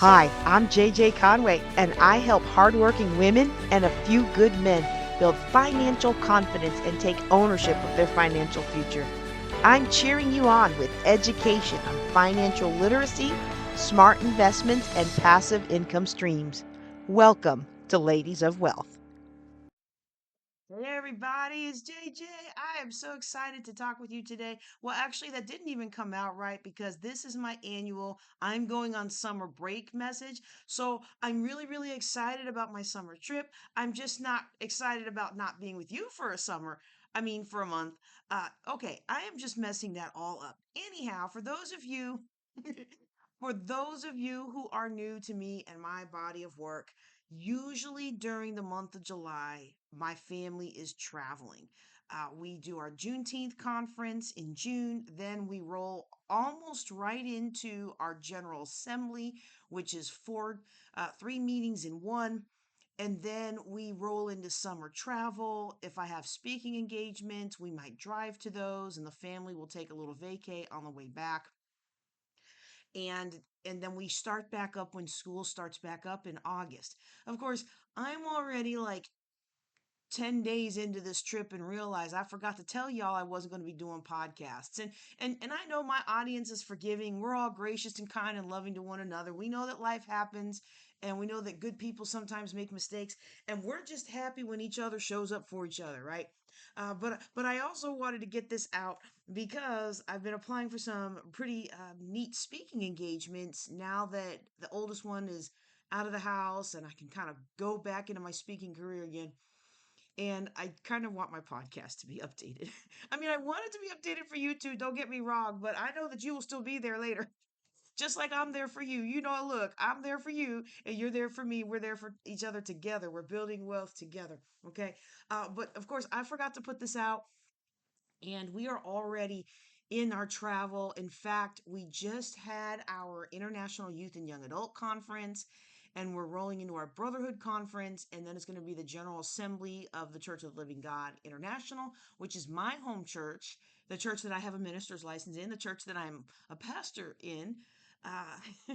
Hi, I'm JJ Conway, and I help hardworking women and a few good men build financial confidence and take ownership of their financial future. I'm cheering you on with education on financial literacy, smart investments, and passive income streams. Welcome to Ladies of Wealth. Hey everybody, it's JJ. I am so excited to talk with you today. Well, actually, that didn't even come out right because this is my annual I'm going on summer break message. So I'm really, really excited about my summer trip. I'm just not excited about not being with you for a summer. For a month. Okay, I am just messing that all up. Anyhow, for those of you who are new to me and my body of work, usually during the month of July, my family is traveling. We do our Juneteenth conference in June, then we roll almost right into our General Assembly, which is three meetings in one. And then we roll into summer travel. If I have speaking engagements, we might drive to those, and the family will take a little vacay on the way back and then we start back up when school starts back up in August. Of course, I'm already like 10 days into this trip and realize I forgot to tell y'all I wasn't going to be doing podcasts. And I know my audience is forgiving. We're all gracious and kind and loving to one another. We know that life happens and we know that good people sometimes make mistakes and we're just happy when each other shows up for each other, right? But I also wanted to get this out because I've been applying for some pretty neat speaking engagements now that the oldest one is out of the house and I can kind of go back into my speaking career again. And I kind of want my podcast to be updated. I want it to be updated for you too, don't get me wrong, but I know that you will still be there later. Just like I'm there for you. Look, I'm there for you and you're there for me. We're there for each other together. We're building wealth together. Okay. But of course, I forgot to put this out and we are already in our travel. In fact, we just had our International Youth and Young Adult Conference, and we're rolling into our Brotherhood Conference, and then it's going to be the General Assembly of the Church of the Living God International, which is my home church, the church that I have a minister's license in, the church that I'm a pastor in. Uh,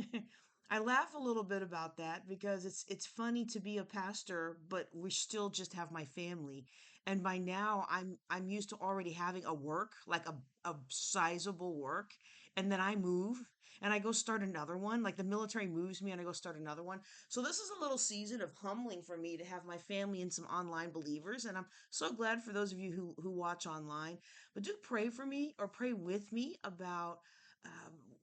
I laugh a little bit about that because it's funny to be a pastor, but we still just have my family. And by now I'm used to already having a work, like a sizable work, and then I move and I go start another one. Like the military moves me and I go start another one. So this is a little season of humbling for me to have my family and some online believers. And I'm so glad for those of you who watch online. But do pray for me or pray with me about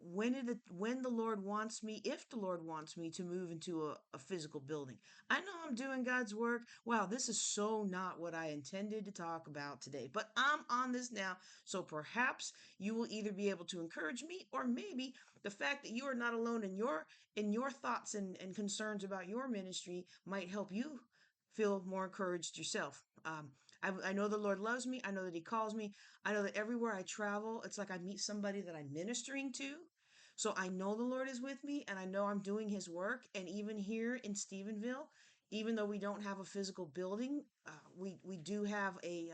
when the Lord wants me, if the Lord wants me to move into a physical building. I know I'm doing God's work. Wow, this is so not what I intended to talk about today, but I'm on this now. So perhaps you will either be able to encourage me or maybe the fact that you are not alone in your thoughts and concerns about your ministry might help you feel more encouraged yourself. I know the Lord loves me. I know that He calls me. I know that everywhere I travel, it's like I meet somebody that I'm ministering to. So I know the Lord is with me and I know I'm doing His work. And even here in Stephenville, even though we don't have a physical building, we do have a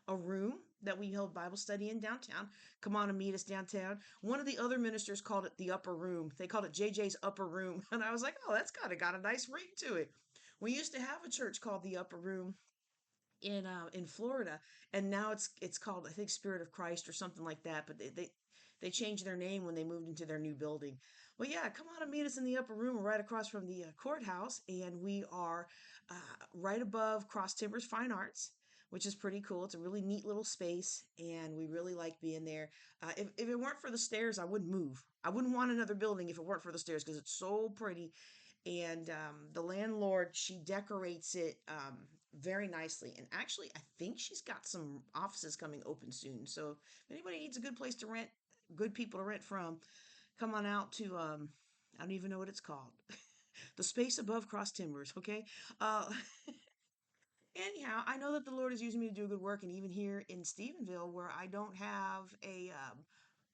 room that we held Bible study in downtown. Come on and meet us downtown. One of the other ministers called it the upper room. They called it JJ's upper room. And I was like, oh, that's kind of got a nice ring to it. We used to have a church called the upper room in Florida, and now it's called, I think, Spirit of Christ or something like that. But they changed their name when they moved into their new building. Well, yeah, come on and meet us in the upper room, right across from the courthouse, and we are right above Cross Timbers Fine Arts. Which is pretty cool. It's a really neat little space, and we really like being there. If it weren't for the stairs, I wouldn't move. I wouldn't want another building if it weren't for the stairs because it's so pretty and the landlord, she decorates it very nicely, and actually I think she's got some offices coming open soon, so if anybody needs a good place to rent, good people to rent from, come on out to I don't even know what it's called. The space above Cross Timbers. Okay. uh Anyhow, I know that the Lord is using me to do good work, and even here in Stephenville, where I don't have a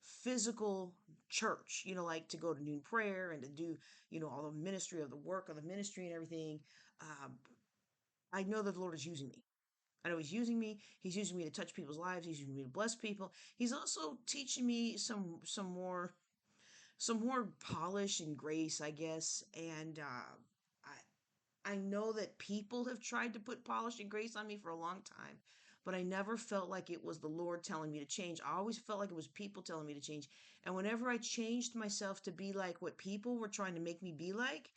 physical church, like to go to noon prayer and to do, all the ministry of the work of the ministry and everything. Um, I know that the Lord is using me. I know He's using me. He's using me to touch people's lives. He's using me to bless people. He's also teaching me some more polish and grace, I guess. And I know that people have tried to put polish and grace on me for a long time, but I never felt like it was the Lord telling me to change. I always felt like it was people telling me to change. And whenever I changed myself to be like what people were trying to make me be like,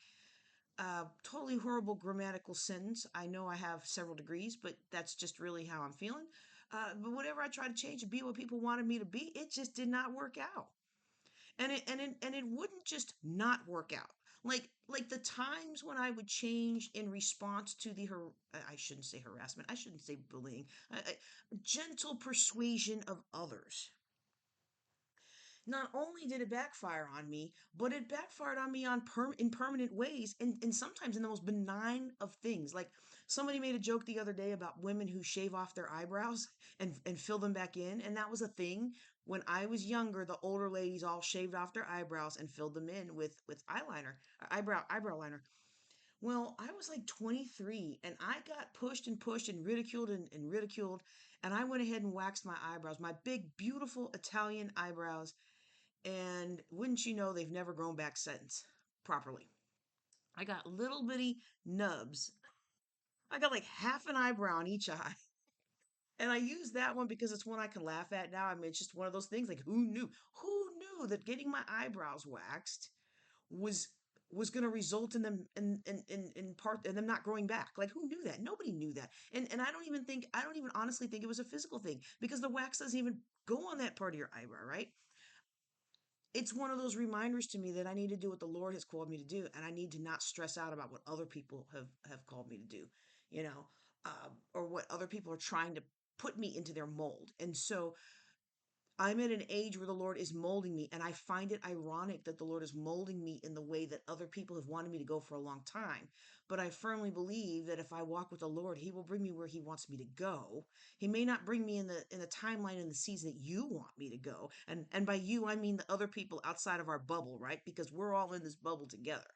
totally horrible grammatical sentence. I know I have several degrees, but that's just really how I'm feeling. But whenever I tried to change to be what people wanted me to be, it just did not work out. And it wouldn't just not work out. Like the times when I would change in response to I shouldn't say harassment. I shouldn't say bullying. Gentle persuasion of others. Not only did it backfire on me, but it backfired on me in permanent ways, and sometimes in the most benign of things. Like somebody made a joke the other day about women who shave off their eyebrows and fill them back in, and that was a thing when I was younger. The older ladies all shaved off their eyebrows and filled them in with eyeliner, eyebrow liner. Well, I was like 23 and I got pushed and pushed and ridiculed and ridiculed, and I went ahead and waxed my eyebrows, my big, beautiful Italian eyebrows, and wouldn't you know, they've never grown back since properly. I got little bitty nubs. I got like half an eyebrow on each eye. And I use that one because it's one I can laugh at now. I mean, it's just one of those things like who knew? Who knew that getting my eyebrows waxed was was going to result in them in part and them not growing back. Like who knew that? Nobody knew that. And I don't even honestly think it was a physical thing because the wax doesn't even go on that part of your eyebrow, right? It's one of those reminders to me that I need to do what the Lord has called me to do, and I need to not stress out about what other people have called me to do, you know, or what other people are trying to put me into their mold. And so I'm at an age where the Lord is molding me, and I find it ironic that the Lord is molding me in the way that other people have wanted me to go for a long time. But I firmly believe that if I walk with the Lord, He will bring me where He wants me to go. He may not bring me in the timeline in the season that you want me to go. And by you, I mean the other people outside of our bubble, right? Because we're all in this bubble together.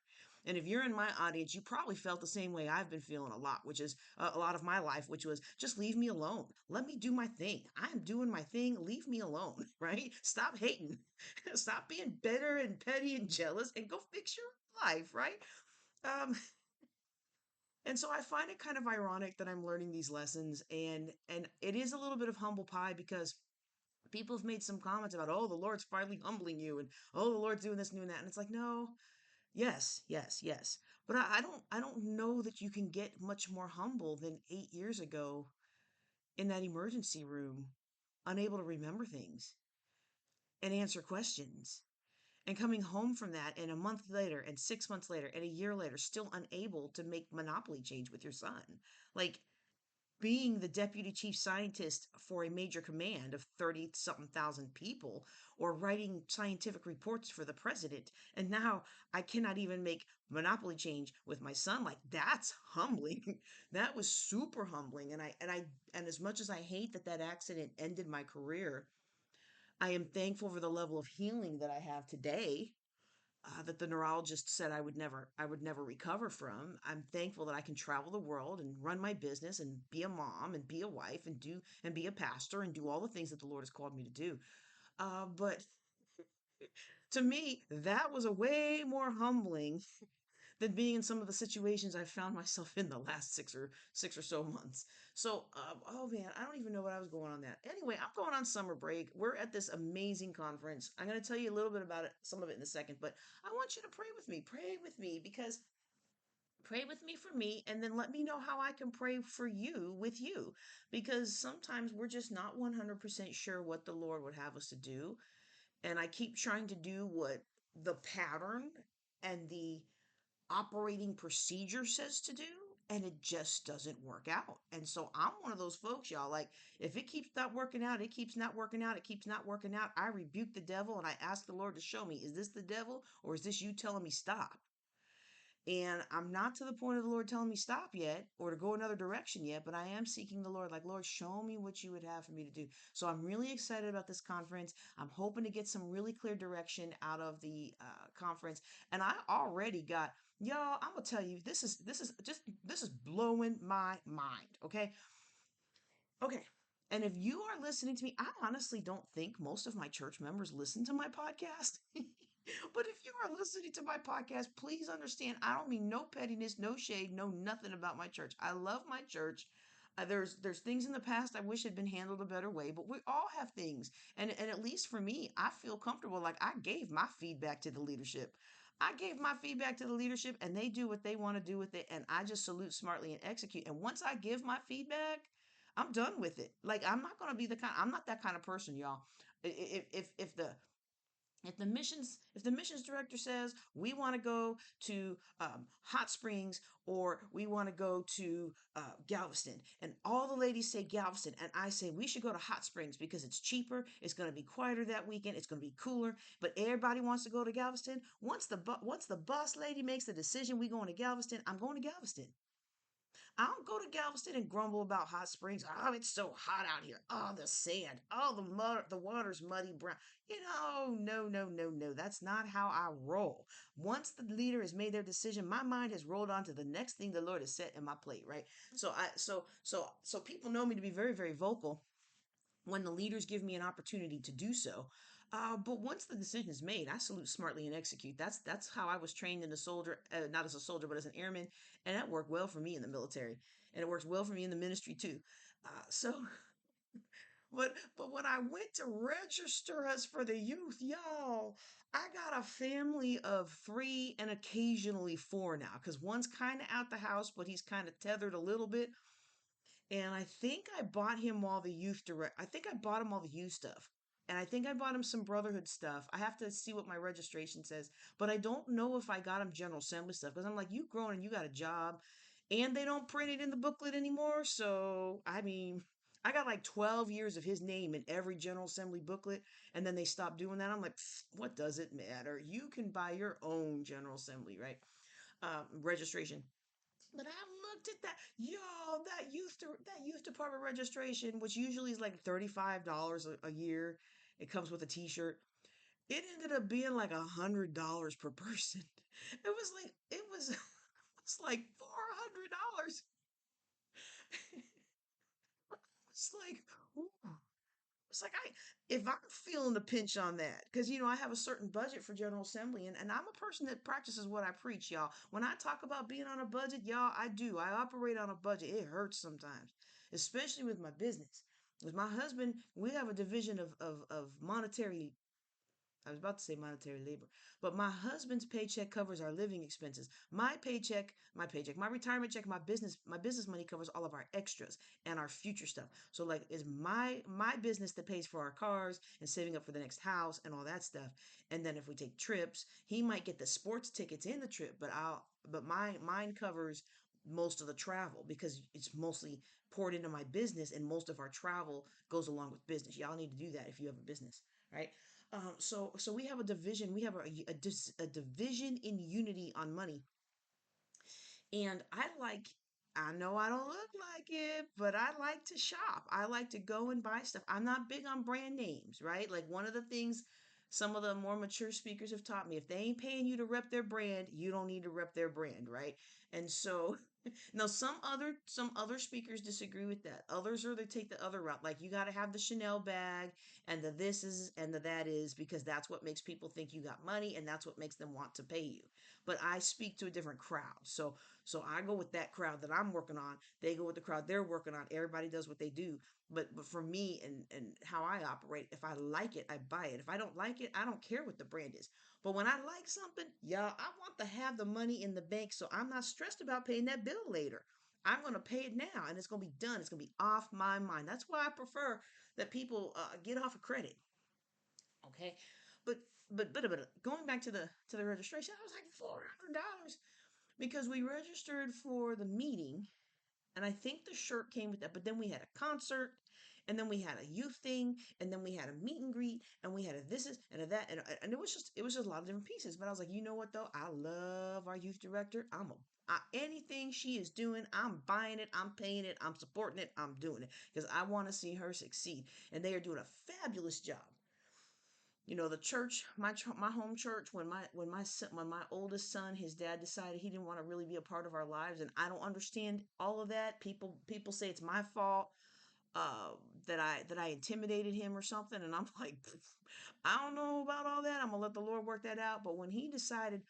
And if you're in my audience, you probably felt the same way I've been feeling a lot, which is a lot of my life, which was just leave me alone. Let me do my thing. I'm doing my thing. Leave me alone, right? Stop hating. Stop being bitter and petty and jealous and go fix your life, right? Um, and so I find it kind of ironic that I'm learning these lessons, and it is a little bit of humble pie because people have made some comments about, oh, the Lord's finally humbling you, and oh, the Lord's doing this and doing that. And it's like, no, yes, yes, yes. But I don't know that you can get much more humble than 8 years ago in that emergency room, unable to remember things and answer questions. And coming home from that and a month later and 6 months later and a year later, still unable to make Monopoly change with your son. Like being the deputy chief scientist for a major command of 30 something thousand people, or writing scientific reports for the president. And now I cannot even make Monopoly change with my son. Like that's humbling. That was super humbling. And as much as I hate that that accident ended my career, I am thankful for the level of healing that I have today, that the neurologist said I would never recover from. I'm thankful that I can travel the world and run my business and be a mom and be a wife and be a pastor and do all the things that the Lord has called me to do. But to me, that was a way more humbling than being in some of the situations I found myself in the last six or so months. So, oh man, I don't even know what I was going on that. Anyway, I'm going on summer break. We're at this amazing conference. I'm going to tell you a little bit about it, some of it in a second, but I want you to pray with me. Pray with me because pray with me for me, and then let me know how I can pray for you with you, because sometimes we're just not 100% sure what the Lord would have us to do, and I keep trying to do what the pattern and the operating procedure says to do, and it just doesn't work out. And so I'm one of those folks, y'all. Like, if it keeps not working out, it keeps not working out, it keeps not working out. I rebuke the devil and I ask the Lord to show me, is this the devil or is this you telling me stop? And I'm not to the point of the Lord telling me stop yet or to go another direction yet, but I am seeking the Lord, like, Lord, show me what you would have for me to do. So I'm really excited about this conference. I'm hoping to get some really clear direction out of the conference. And I already got, y'all, I'm gonna tell you, this is blowing my mind. Okay. Okay. And if you are listening to me, I honestly don't think most of my church members listen to my podcast. But if you are listening to my podcast, please understand I don't mean no pettiness, no shade, no nothing about my church. I love my church. There's things in the past I wish had been handled a better way, but we all have things. And at least for me, I feel comfortable. Like I gave my feedback to the leadership. I gave my feedback to the leadership and they do what they want to do with it. And I just salute smartly and execute. And once I give my feedback, I'm done with it. Like I'm not gonna be the kind I'm not that kind of person, y'all. If the if the missions director says we want to go to Hot Springs or we want to go to Galveston, and all the ladies say Galveston, and I say we should go to Hot Springs because it's cheaper, it's going to be quieter that weekend, it's going to be cooler, but everybody wants to go to Galveston. Once the boss lady makes the decision we going to Galveston, I'm going to Galveston. I don't go to Galveston and grumble about hot springs. Oh, it's so hot out here. Oh, the sand. Oh, the mud. The water's muddy brown. No, no, no, no. That's not how I roll. Once the leader has made their decision, my mind has rolled on to the next thing the Lord has set in my plate. Right. So people know me to be very, very vocal when the leaders give me an opportunity to do so. But once the decision is made, I salute smartly and execute. That's how I was trained in a soldier, not as a soldier, but as an airman, and that worked well for me in the military, and it works well for me in the ministry too. So, but when I went to register us for the youth, y'all, I got a family of three and occasionally four now, because one's kind of out the house, but he's kind of tethered a little bit. And I think I bought him all the youth direct. I think I bought him all the youth stuff. And I think I bought him some Brotherhood stuff. I have to see what my registration says. But I don't know if I got him General Assembly stuff because I'm like, you grown and you got a job. And they don't print it in the booklet anymore. So, I mean, I got like 12 years of his name in every General Assembly booklet. And then they stopped doing that. I'm like, what does it matter? You can buy your own General Assembly, right? Registration. But I looked at that, yo, that youth department registration, which usually is like $35 a year. It comes with a T-shirt. It ended up being like $100 per person. It was like $400. It's like, ooh. It's like if I'm feeling the pinch on that, because I have a certain budget for General Assembly, and I'm a person that practices what I preach, y'all. When I talk about being on a budget, y'all, I do. I operate on a budget. It hurts sometimes, especially with my business. With my husband, we have a division of monetary. I was about to say monetary labor, but my husband's paycheck covers our living expenses. My retirement check, my business money covers all of our extras and our future stuff. So like it's my business that pays for our cars and saving up for the next house and all that stuff. And then if we take trips, he might get the sports tickets in the trip, but mine covers most of the travel because it's mostly poured into my business and most of our travel goes along with business. Y'all need to do that if you have a business, right? So we have a division. We have a division in unity on money, and I know I don't look like it, but I like to shop. I like to go and buy stuff. I'm not big on brand names, right? Like one of the things some of the more mature speakers have taught me, if they ain't paying you to rep their brand, you don't need to rep their brand, right? And so now some other speakers disagree with that. Others or they take the other route. Like you got to have the Chanel bag and the this is and the that is because that's what makes people think you got money and that's what makes them want to pay you. But I speak to a different crowd. So I go with that crowd that I'm working on. They go with the crowd they're working on. Everybody does what they do. But for me and how I operate, if I like it, I buy it. If I don't like it, I don't care what the brand is. But when I like something, yeah, I want to have the money in the bank so I'm not stressed about paying that bill later. I'm going to pay it now and it's going to be done. It's going to be off my mind. That's why I prefer that people get off of credit. Okay. But but going back to the registration, I was like $400 because we registered for the meeting and I think the shirt came with that. But then we had a concert, and then we had a youth thing, and then we had a meet and greet, and we had a this is and a that, and it was just a lot of different pieces. But I was like, you know what though, I love our youth director. Anything she is doing, I'm buying it, I'm paying it, I'm supporting it, I'm doing it because I want to see her succeed, and they are doing a fabulous job. The church, my home church, when my oldest son, his dad decided he didn't want to really be a part of our lives, and I don't understand all of that. People say it's my fault. uh, that I intimidated him or something, and I'm like, I don't know about all that. I'm gonna let the Lord work that out. But when he decided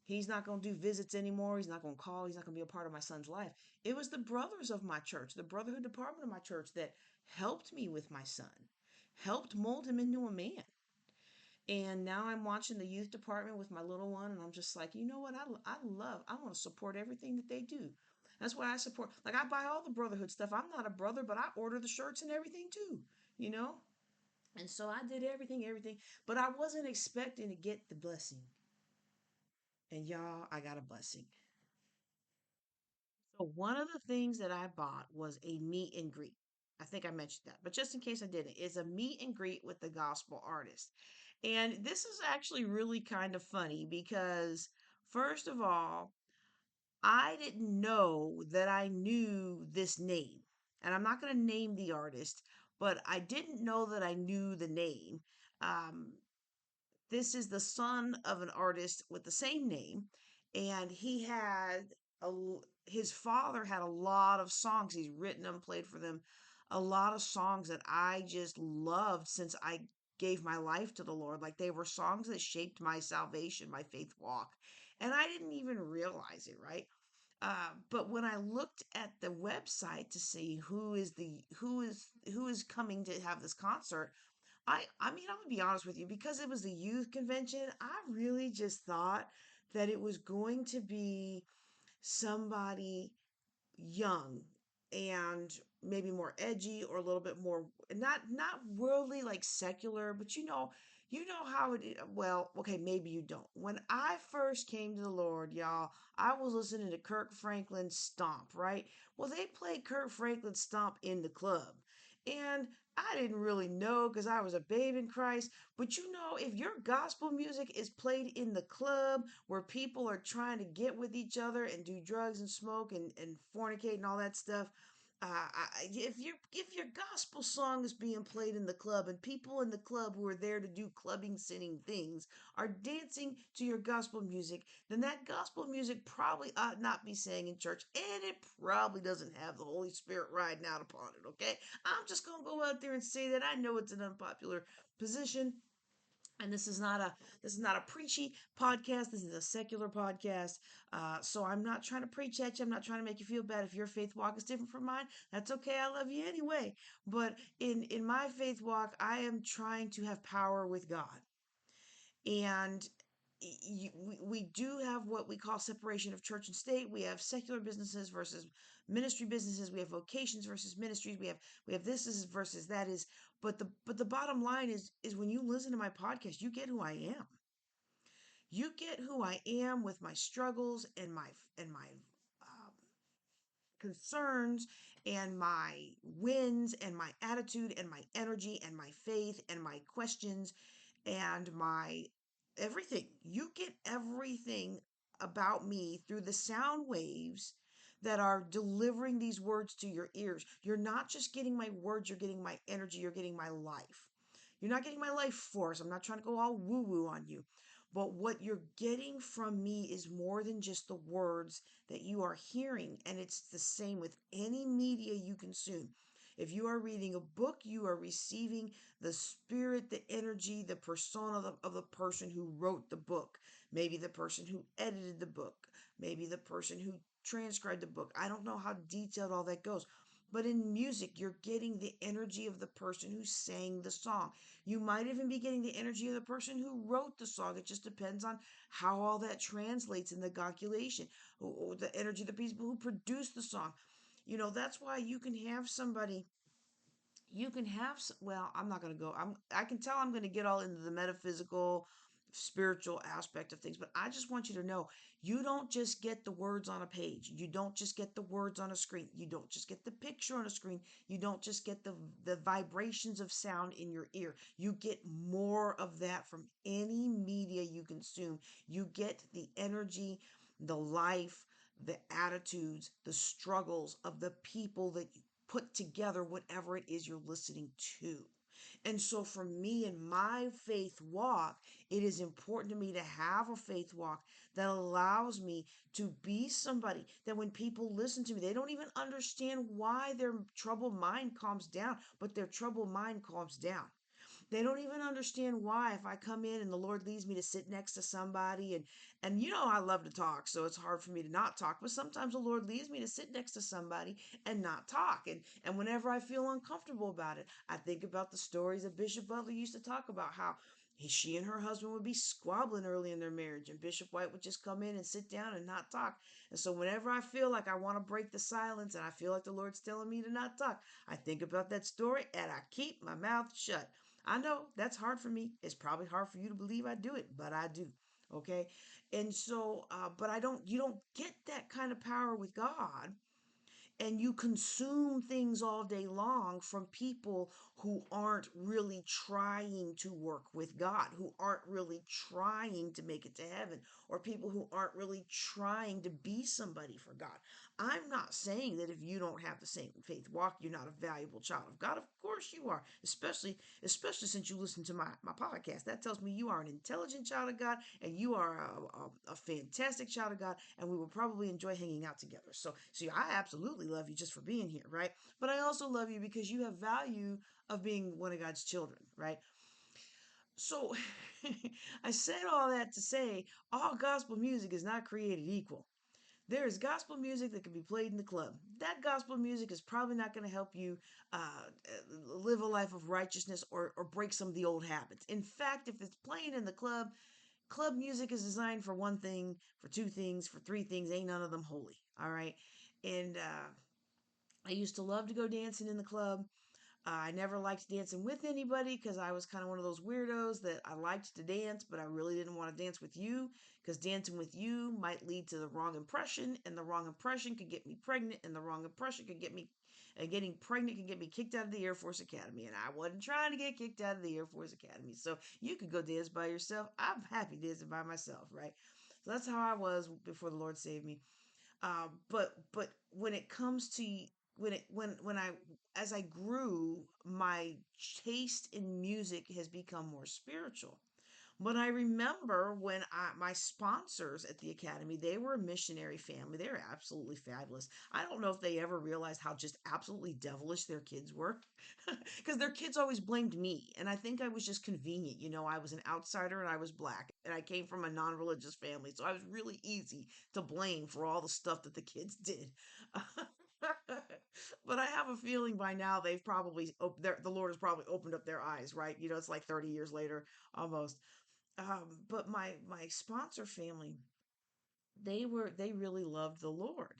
he's not gonna do visits anymore, he's not gonna call, he's not gonna be a part of my son's life, it was the brothers of my church, the brotherhood department of my church, that helped me with my son, helped mold him into a man. And now I'm watching the youth department with my little one, and I'm just like, you know what? I want to support everything that they do. That's why I support. Like, I buy all the brotherhood stuff. I'm not a brother, but I order the shirts and everything too, you know? And so I did everything, but I wasn't expecting to get the blessing. And y'all, I got a blessing. So one of the things that I bought was a meet and greet. I think I mentioned that, but just in case I didn't, it's a meet and greet with the gospel artist. And this is actually really kind of funny because, first of all, I didn't know that I knew this name. And I'm not going to name the artist, but I didn't know that I knew the name. Um, this is the son of an artist with the same name, and a his father had a lot of songs. He's written them, played for them, a lot of songs that I just loved since I gave my life to the Lord. Like, they were songs that shaped my salvation, my faith walk, and I didn't even realize it, right? But when I looked at the website to see who is coming to have this concert, I mean, I'm gonna be honest with you, because it was the youth convention, I really just thought that it was going to be somebody young and maybe more edgy, or a little bit more, not worldly, like secular, but you know how it is. Well, okay, maybe you don't. When I first came to the Lord, y'all, I was listening to Kirk Franklin Stomp, right? Well, they played Kirk Franklin Stomp in the club, and I didn't really know because I was a babe in Christ. But if your gospel music is played in the club where people are trying to get with each other and do drugs and smoke and fornicate and all that stuff, if your gospel song is being played in the club and people in the club who are there to do clubbing, sinning things are dancing to your gospel music, then that gospel music probably ought not be sang in church, and it probably doesn't have the Holy Spirit riding out upon it. Okay, I'm just gonna go out there and say that. I know it's an unpopular position, and this is not a preachy podcast. This is a secular podcast. So I'm not trying to preach at you. I'm not trying to make you feel bad if your faith walk is different from mine. That's okay. I love you anyway. But in my faith walk, I am trying to have power with God. And we do have what we call separation of church and state. We have secular businesses versus ministry businesses. We have vocations versus ministries. We have this is versus that is. But the bottom line is when you listen to my podcast, you get who I am. You get who I am with my struggles and my um, concerns and my wins and my attitude and my energy and my faith and my questions and my everything. You get everything about me through the sound waves that are delivering these words to your ears. You're not just getting my words, you're getting my energy, you're getting my life. You're not getting my life force. I'm not trying to go all woo woo on you. But what you're getting from me is more than just the words that you are hearing. And it's the same with any media you consume. If you are reading a book, you are receiving the spirit, the energy, the persona of the person who wrote the book. Maybe the person who edited the book. Maybe the person who transcribed the book. I don't know how detailed all that goes. But in music, you're getting the energy of the person who sang the song. You might even be getting the energy of the person who wrote the song. It just depends on how all that translates in the calculation, or the energy of the people who produced the song. That's why well, I'm not going to go. I can tell I'm going to get all into the metaphysical, spiritual aspect of things, but I just want you to know, you don't just get the words on a page. You don't just get the words on a screen. You don't just get the picture on a screen. You don't just get the vibrations of sound in your ear. You get more of that from any media you consume. You get the energy, the life, the attitudes, the struggles of the people that put together whatever it is you're listening to. And so for me in my faith walk, it is important to me to have a faith walk that allows me to be somebody that when people listen to me, they don't even understand why their troubled mind calms down, but their troubled mind calms down. They don't even understand why if I come in and the Lord leads me to sit next to somebody and I love to talk, so it's hard for me to not talk, but sometimes the Lord leads me to sit next to somebody and not talk. And whenever I feel uncomfortable about it, I think about the stories that Bishop Butler used to talk about how she and her husband would be squabbling early in their marriage, and Bishop White would just come in and sit down and not talk. And so, whenever I feel like I want to break the silence and I feel like the Lord's telling me to not talk, I think about that story and I keep my mouth shut. I know that's hard for me. It's probably hard for you to believe I do it, but I do. Okay. And so, but you don't get that kind of power with God, and you consume things all day long from people who aren't really trying to work with God, who aren't really trying to make it to heaven, or people who aren't really trying to be somebody for God. I'm not saying that if you don't have the same faith walk, you're not a valuable child of God. Of course you are, especially since you listen to my podcast. That tells me you are an intelligent child of God and you are a fantastic child of God, and we will probably enjoy hanging out together. So, see, I absolutely love you just for being here, right? But I also love you because you have value of being one of God's children, right? So, I said all that to say all gospel music is not created equal. There is gospel music that can be played in the club. That gospel music is probably not going to help you live a life of righteousness or break some of the old habits. In fact, if it's playing in the club, club music is designed for one thing, for two things, for three things. Ain't none of them holy. All right. And I used to love to go dancing in the club. I never liked dancing with anybody because I was kind of one of those weirdos that I liked to dance, but I really didn't want to dance with you because dancing with you might lead to the wrong impression, and the wrong impression could get me pregnant, and the wrong impression could get me, and getting pregnant could get me kicked out of the Air Force Academy, and I wasn't trying to get kicked out of the Air Force Academy. So you could go dance by yourself. I'm happy dancing by myself, right? So that's how I was before the Lord saved me. But when it comes to when I as I grew, my taste in music has become more spiritual. But I remember when my sponsors at the academy, they were a missionary family. They were absolutely fabulous. I don't know if they ever realized how just absolutely devilish their kids were, because their kids always blamed me. And I think I was just convenient. I was an outsider and I was black and I came from a non-religious family. So I was really easy to blame for all the stuff that the kids did. But I have a feeling by now they've probably, the Lord has probably opened up their eyes, right? It's like 30 years later almost. But my sponsor family, they really loved the Lord.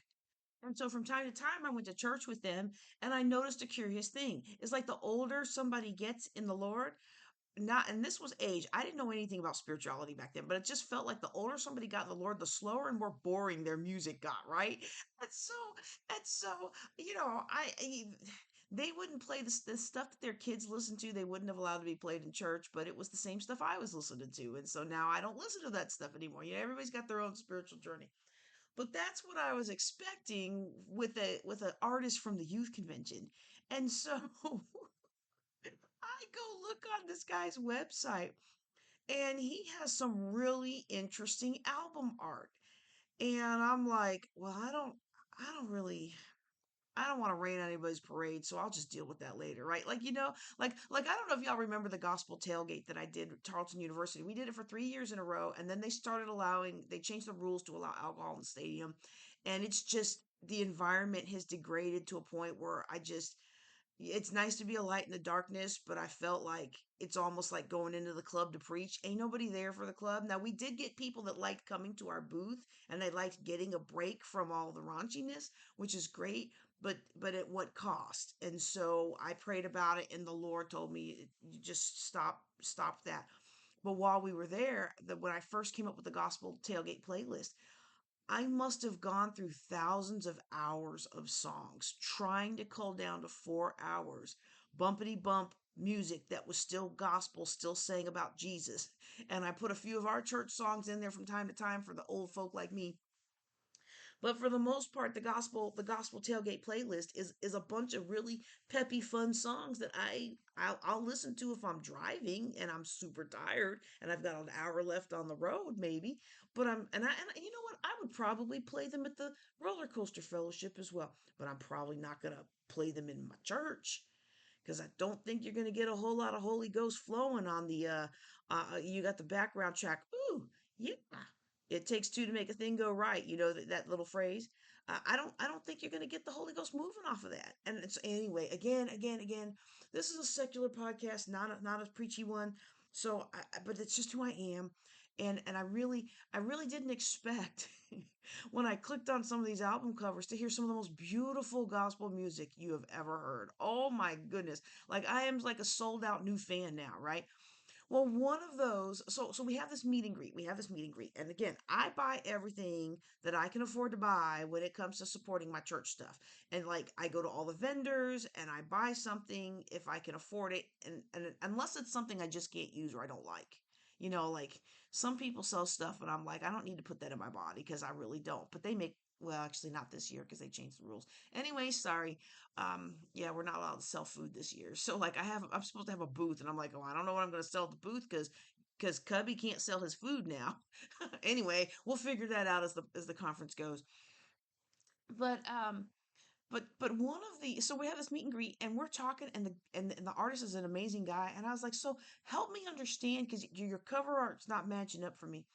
And so from time to time I went to church with them, and I noticed a curious thing. It's like the older somebody gets in the Lord, not and this was age. I didn't know anything about spirituality back then, but it just felt like the older somebody got in the Lord, the slower and more boring their music got, right? And so and so, they wouldn't play the stuff that their kids listen to. They wouldn't have allowed to be played in church, but it was the same stuff I was listening to. And so now I don't listen to that stuff anymore. Everybody's got their own spiritual journey. But that's what I was expecting with an artist from the youth convention. And so I go look on this guy's website, and he has some really interesting album art. And I'm like, well, I don't really I don't want to rain on anybody's parade, so I'll just deal with that later, right? Like I don't know if y'all remember the gospel tailgate that I did at Tarleton University. We did it for 3 years in a row, and then they changed the rules to allow alcohol in the stadium, and it's just the environment has degraded to a point where it's nice to be a light in the darkness, but I felt like it's almost like going into the club to preach. Ain't nobody there for the club. Now, we did get people that liked coming to our booth and they liked getting a break from all the raunchiness, which is great, but at what cost? And so I prayed about it, and the Lord told me, you just stop that. But while we were there, when I first came up with the gospel tailgate playlist, I must have gone through thousands of hours of songs, trying to cull down to 4 hours, bumpity bump music that was still gospel, still saying about Jesus. And I put a few of our church songs in there from time to time for the old folk like me. But for the most part, the gospel tailgate playlist is a bunch of really peppy, fun songs that I'll listen to if I'm driving and I'm super tired and I've got an hour left on the road, maybe. But and you know what? I would probably play them at the roller coaster fellowship as well. But I'm probably not gonna play them in my church because I don't think you're going to get a whole lot of Holy Ghost flowing on the you got the background track. Ooh, yeah. It takes two to make a thing go right. You know that little phrase. I don't think you're going to get the Holy Ghost moving off of that. And it's anyway, again. This is a secular podcast, not a preachy one. So, but it's just who I am, and I really didn't expect when I clicked on some of these album covers to hear some of the most beautiful gospel music you have ever heard. Oh my goodness. Like I am like a sold out new fan now, right? Well, one of those, so we have this meet and greet. We have this meet and greet. And again, I buy everything that I can afford to buy when it comes to supporting my church stuff. And like I go to all the vendors and I buy something if I can afford it and unless it's something I just can't use or I don't like. Like some people sell stuff and I'm like, I don't need to put that in my body because I really don't. But they make well, actually not this year because they changed the rules. Anyway, sorry. Yeah, we're not allowed to sell food this year. So like I'm supposed to have a booth and I'm like, oh, I don't know what I'm going to sell at the booth because Cubby can't sell his food now. Anyway, we'll figure that out as the conference goes. But one of the so we have this meet and greet and we're talking and the artist is an amazing guy and I was like, so help me understand because your cover art's not matching up for me.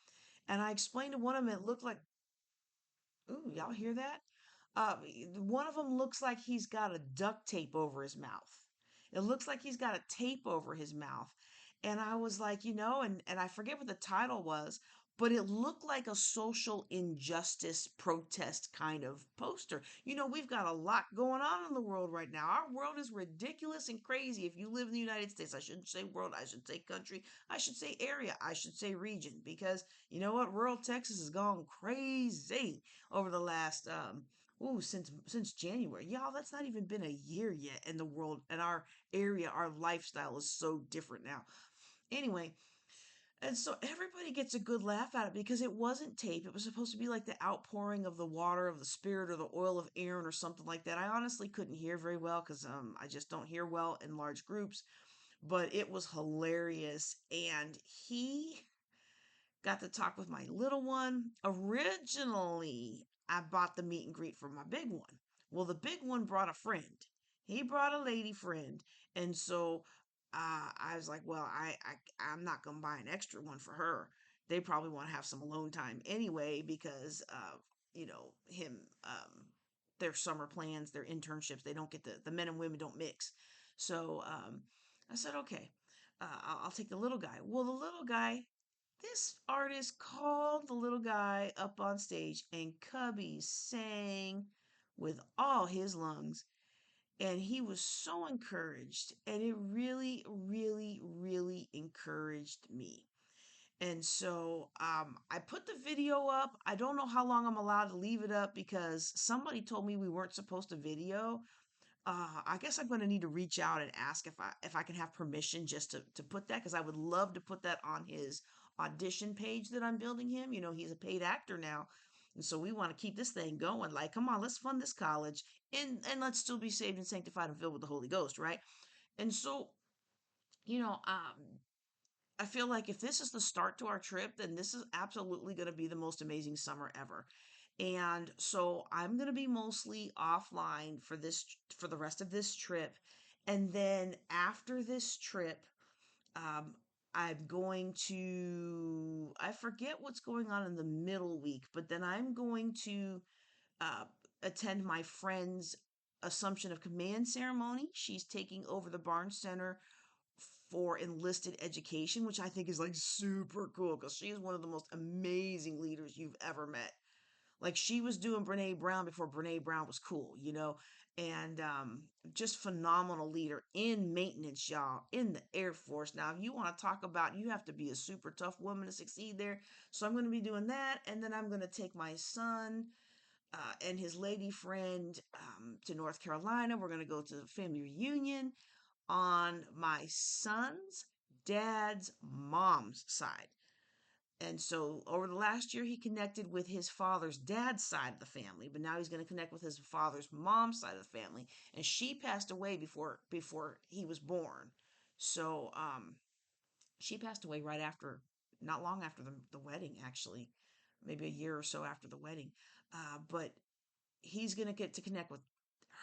And I explained to one of them it looked like, ooh, y'all hear that? One of them looks like he's got a duct tape over his mouth. It looks like he's got a tape over his mouth. And I was like, and I forget what the title was, but it looked like a social injustice protest kind of poster. We've got a lot going on in the world right now. Our world is ridiculous and crazy. If you live in the United States, I shouldn't say world, I should say country, I should say area, I should say region, because you know what? Rural Texas has gone crazy over the last since January. Y'all, that's not even been a year yet in the world and our area, our lifestyle is so different now. Anyway, and so everybody gets a good laugh at it because it wasn't tape. It was supposed to be like the outpouring of the water of the Spirit or the oil of Aaron or something like that. I honestly couldn't hear very well because I just don't hear well in large groups. But it was hilarious, and he got to talk with my little one. Originally, I bought the meet and greet for my big one. Well, the big one brought a friend. He brought a lady friend, and so I was like, well, I'm not gonna buy an extra one for her. They probably want to have some alone time anyway because him their summer plans, their internships. They don't get the men and women don't mix. So I said, okay, I'll take the little guy. Well, the little guy this artist called the little guy up on stage, and Cubby sang with all his lungs. And he was so encouraged, and it really, really, really encouraged me. And so I put the video up. I don't know how long I'm allowed to leave it up because somebody told me we weren't supposed to video. I guess I'm going to need to reach out and ask if I can have permission just to put that because I would love to put that on his audition page that I'm building him. He's a paid actor now, and so we want to keep this thing going. Like, come on, let's fund this college and let's still be saved and sanctified and filled with the Holy Ghost, right? And so, you know, um, I feel like if this is the start to our trip, then this is absolutely going to be the most amazing summer ever. And so I'm going to be mostly offline for the rest of this trip. And then after this trip, um, I'm going to, I forget what's going on in the middle week, but then I'm going to uh, attend my friend's Assumption of Command ceremony. She's taking over the Barnes Center for enlisted education, which I think is like super cool because she is one of the most amazing leaders you've ever met. Like she was doing Brene Brown before Brene Brown was cool, and just phenomenal leader in maintenance, y'all, in the Air Force. Now, if you want to talk about, you have to be a super tough woman to succeed there. So I'm going to be doing that, and then I'm going to take my son and his lady friend to North Carolina. We're going to go to the family reunion on my son's dad's mom's side. And so over the last year, he connected with his father's dad's side of the family, but now he's going to connect with his father's mom's side of the family. And she passed away before he was born. So she passed away right after, not long after the wedding, actually, maybe a year or so after the wedding. But he's going to get to connect with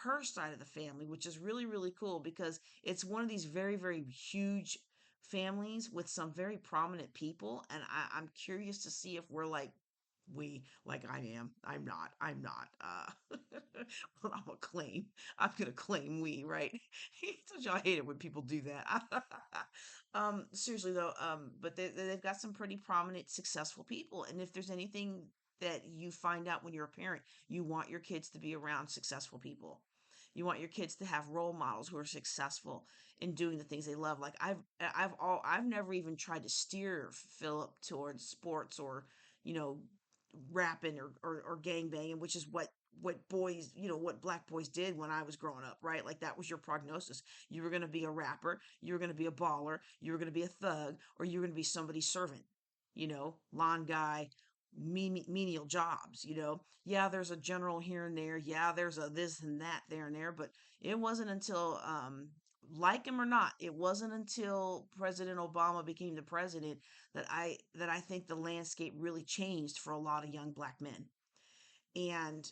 her side of the family, which is really, really cool because it's one of these very, very huge families with some very prominent people. And I'm curious to see if we're like I am. I'm not. Well, I'm gonna claim we, right? I hate it when people do that. Seriously though, but they've got some pretty prominent, successful people. And if there's anything that you find out when you're a parent, you want your kids to be around successful people. You want your kids to have role models who are successful in doing the things they love. Like I've never even tried to steer Philip towards sports or, you know, rapping or gang banging, which is what boys, what black boys did when I was growing up, right? Like that was your prognosis. You were going to be a rapper, you were going to be a baller, you were going to be a thug, or you were going to be somebody's servant, lawn guy, menial jobs. Yeah, there's a general here and there. Yeah, there's a this and that there and there, but it wasn't until like him or not, it wasn't until President Obama became the president that I think the landscape really changed for a lot of young black men. And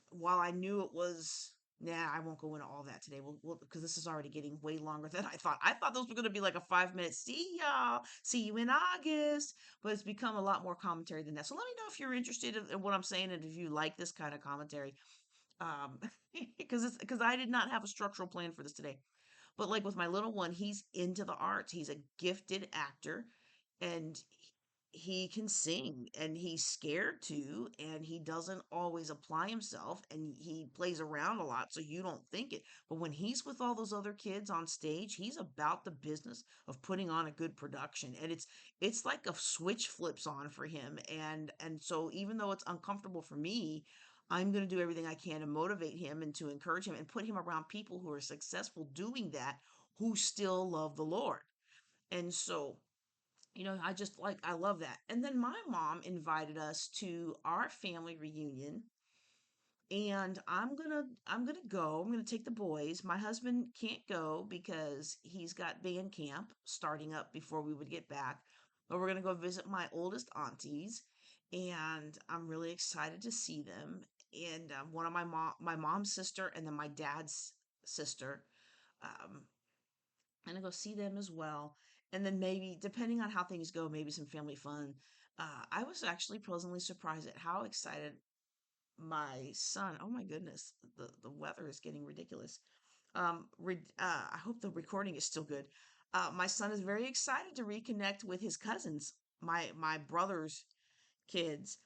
while I knew it was, nah, I won't go into all that today. Because this is already getting way longer than I thought. I thought those were going to be like a 5 minute. See y'all. See you in August. But it's become a lot more commentary than that. So let me know if you're interested in what I'm saying and if you like this kind of commentary. Um, because I did not have a structural plan for this today. But like with my little one, he's into the arts. He's a gifted actor and he can sing and he's scared to and he doesn't always apply himself and he plays around a lot so you don't think it. But when he's with all those other kids on stage, he's about the business of putting on a good production. And it's like a switch flips on for him. And so even though it's uncomfortable for me, I'm going to do everything I can to motivate him and to encourage him and put him around people who are successful doing that, who still love the Lord. And so, I love that. And then my mom invited us to our family reunion and I'm gonna go. I'm gonna take the boys. My husband can't go because he's got band camp starting up before we would get back. But we're gonna go visit my oldest aunties, and I'm really excited to see them. And one of my mom's sister, and then my dad's sister. Um, I'm gonna go see them as well. And then maybe, depending on how things go, maybe some family fun. I was actually pleasantly surprised at how excited my son. Oh my goodness, the weather is getting ridiculous. I hope the recording is still good. My son is very excited to reconnect with his cousins, my brother's kids,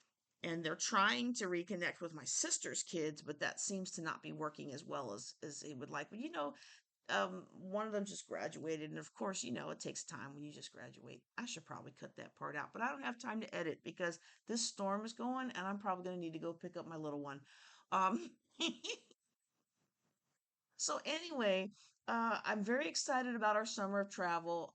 and they're trying to reconnect with my sister's kids, but that seems to not be working as well as he would like. But one of them just graduated, and of course, it takes time when you just graduate. I should probably cut that part out, but I don't have time to edit because this storm is going, and I'm probably going to need to go pick up my little one. Um, So anyway, I'm very excited about our summer of travel.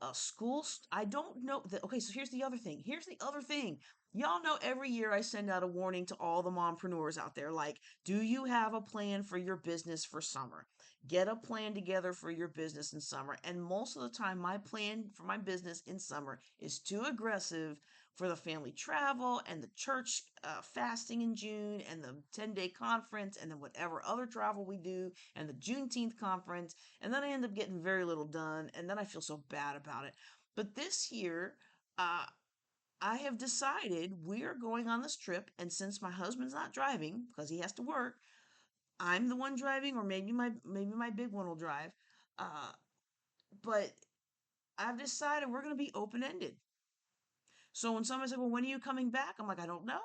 I don't know. Okay, so here's the other thing. Here's the other thing. Y'all know every year I send out a warning to all the mompreneurs out there. Like, do you have a plan for your business for summer? Get a plan together for your business in summer. And most of the time, my plan for my business in summer is too aggressive for the family travel and the church fasting in June and the 10-day conference and then whatever other travel we do and the Juneteenth conference. And then I end up getting very little done. And then I feel so bad about it. But this year, uh, I have decided we are going on this trip. And since my husband's not driving because he has to work, I'm the one driving, or maybe my big one will drive. Uh, but I've decided we're going to be open ended. So when somebody said, "Well, when are you coming back?" I'm like, "I don't know."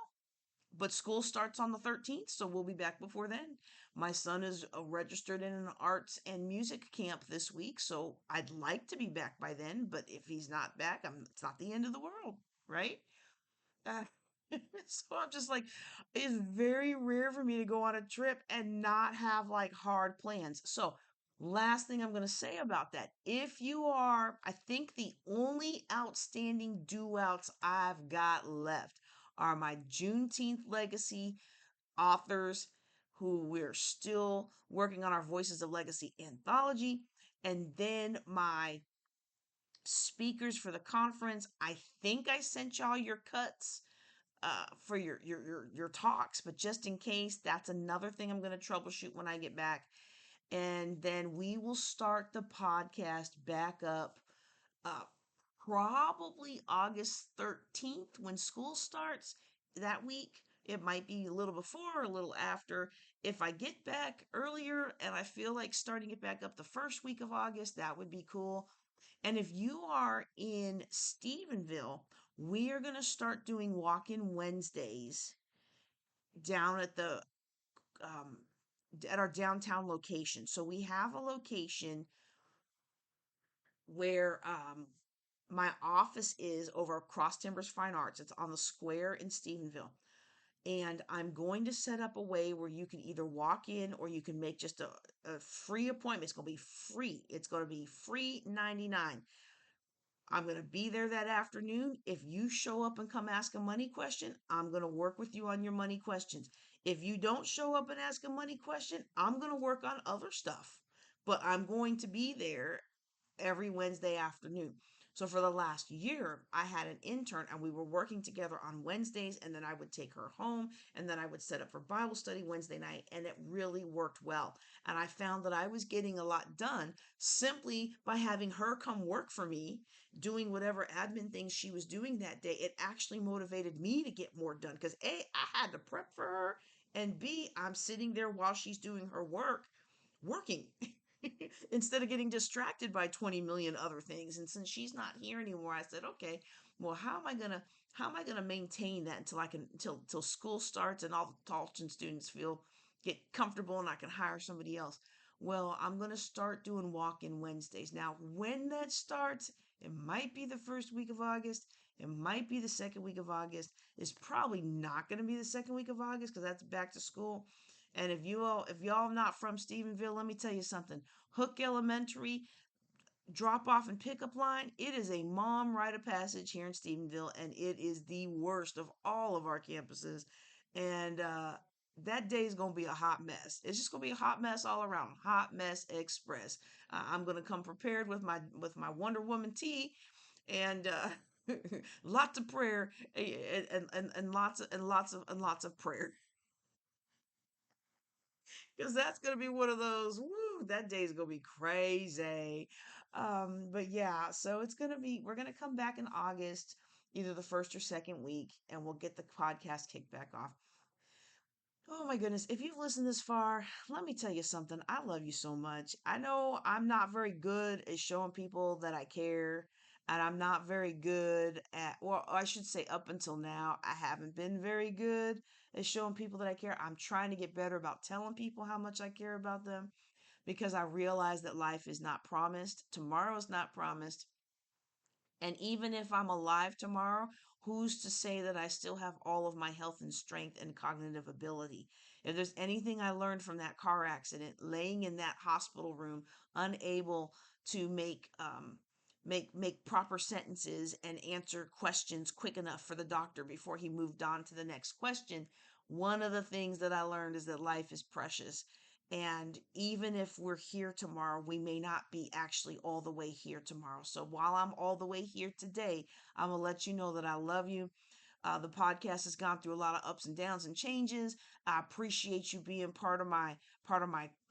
But school starts on the 13th, so we'll be back before then. My son is registered in an arts and music camp this week, so I'd like to be back by then. But if he's not back, it's not the end of the world, right? Uh, so I'm just like, it's very rare for me to go on a trip and not have like hard plans. So Last thing I'm going to say about that, if you are, I think the only outstanding due outs I've got left are my Juneteenth Legacy authors who we're still working on our Voices of Legacy anthology, and then my speakers for the conference. I think I sent y'all your cuts for your talks, but just in case, that's another thing I'm going to troubleshoot when I get back. And then we will start the podcast back up uh, probably August 13th when school starts that week. It might be a little before or a little after. If I get back earlier and I feel like starting it back up the first week of August, that would be cool. And if you are in Stephenville, we are going to start doing walk-in Wednesdays down um, at our downtown location. So we have a location where my office is over across Timbers Fine Arts. It's on the square in Stephenville. And I'm going to set up a way where you can either walk in or you can make just a free appointment. It's going to be free. It's going to be free 99. I'm going to be there that afternoon. If you show up and come ask a money question, I'm going to work with you on your money questions. If you don't show up and ask a money question, I'm going to work on other stuff. But I'm going to be there every Wednesday afternoon. So for the last year, I had an intern and we were working together on Wednesdays, and then I would take her home and then I would set up for Bible study Wednesday night, and it really worked well. And I found that I was getting a lot done simply by having her come work for me, doing whatever admin things she was doing that day. It actually motivated me to get more done because A, I had to prep for her, and B, I'm sitting there while she's doing her work, working. Instead of getting distracted by 20 million other things. And since she's not here anymore, I said, okay, well, how am I gonna maintain that until I can until school starts and all the Tarleton students get comfortable and I can hire somebody else. Well, I'm gonna start doing walk-in Wednesdays. Now, when that starts, it might be the first week of August. It might be the second week of August. It's probably not going to be the second week of August because that's back to school. And if y'all not from Stephenville, let me tell you something. Hook Elementary drop off and pickup line, it is a mom rite of passage here in Stephenville, and it is the worst of all of our campuses. And that day is going to be a hot mess. It's just going to be a hot mess all around. Hot mess express. I'm going to come prepared with my Wonder Woman tea and lots of prayer and lots of prayer. Because that's gonna be one of those. Woo, that day is gonna be crazy. But yeah, so it's gonna be. We're gonna come back in August, either the first or second week, and we'll get the podcast kicked back off. Oh my goodness, if you've listened this far, let me tell you something. I love you so much. I know I'm not very good at showing people that I care, and I'm not very good at, well, I should say up until now, I haven't been very good at showing people that I care. I'm trying to get better about telling people how much I care about them because I realize that life is not promised. Tomorrow is not promised. And even if I'm alive tomorrow, who's to say that I still have all of my health and strength and cognitive ability? If there's anything I learned from that car accident, laying in that hospital room, unable to make proper sentences and answer questions quick enough for the doctor before he moved on to the next question, one of the things that I learned is that life is precious. And even if we're here tomorrow, we may not be actually all the way here tomorrow. So while I'm all the way here today, I'm going to let you know that I love you. The podcast has gone through a lot of ups and downs and changes. I appreciate you being part of my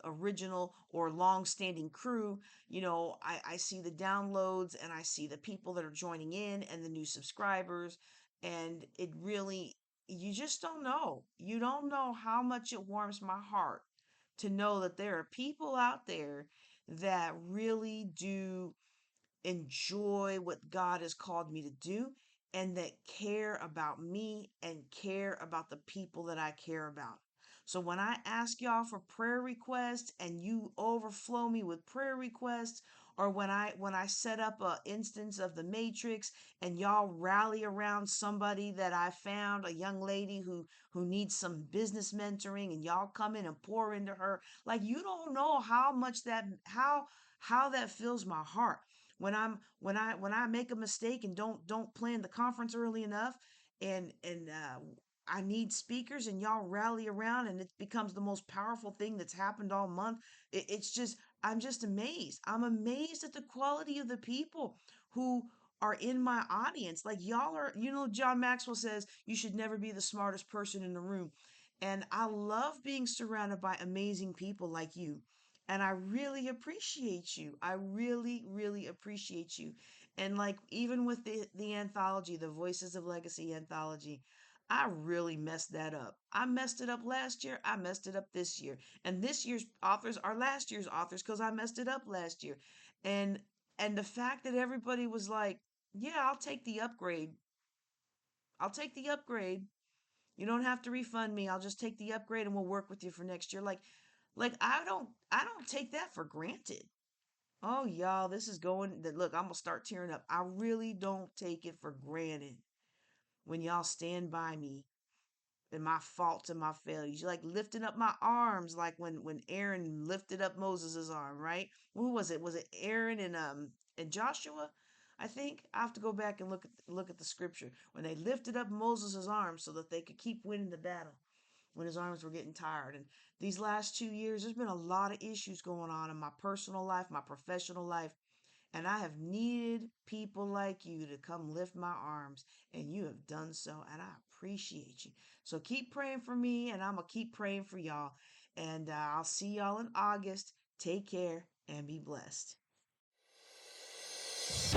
original or long-standing crew. I see the downloads and I see the people that are joining in and the new subscribers, and it really, you just don't know. You don't know how much it warms my heart to know that there are people out there that really do enjoy what God has called me to do and that care about me and care about the people that I care about. So when I ask y'all for prayer requests and you overflow me with prayer requests, or when I set up a instance of the Matrix and y'all rally around somebody that I found, a young lady who needs some business mentoring, and y'all come in and pour into her. Like, you don't know how much that how that fills my heart. When I make a mistake and don't plan the conference early enough, and I need speakers, and y'all rally around, and it becomes the most powerful thing that's happened all month. It's just, I'm just amazed. I'm amazed at the quality of the people who are in my audience. Like, y'all are, John Maxwell says you should never be the smartest person in the room. And I love being surrounded by amazing people like you. And I really appreciate you. I really, really appreciate you. And like, even with the anthology, the Voices of Legacy anthology, I really messed that up. I messed it up last year. I messed it up this year. And this year's authors are last year's authors because I messed it up last year. And and the fact that everybody was like, "Yeah, I'll take the upgrade. I'll take the upgrade. You don't have to refund me. I'll just take the upgrade and we'll work with you for next year." Like, I don't take that for granted. Oh, y'all, this is going that look, I'm gonna start tearing up. I really don't take it for granted when y'all stand by me and my faults and my failures. You like lifting up my arms, like when Aaron lifted up Moses's arm, right? Who was it? Was it Aaron and Joshua? I think I have to go back and look at the scripture when they lifted up Moses's arm so that they could keep winning the battle when his arms were getting tired. And these last 2 years, there's been a lot of issues going on in my personal life, my professional life, and I have needed people like you to come lift my arms, and you have done so, and I appreciate you. So keep praying for me, and I'm going to keep praying for y'all. And I'll see y'all in August. Take care and be blessed.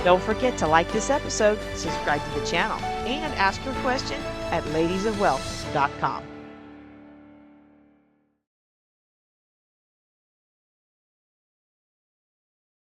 Don't forget to like this episode, subscribe to the channel, and ask your question at ladiesofwealth.com.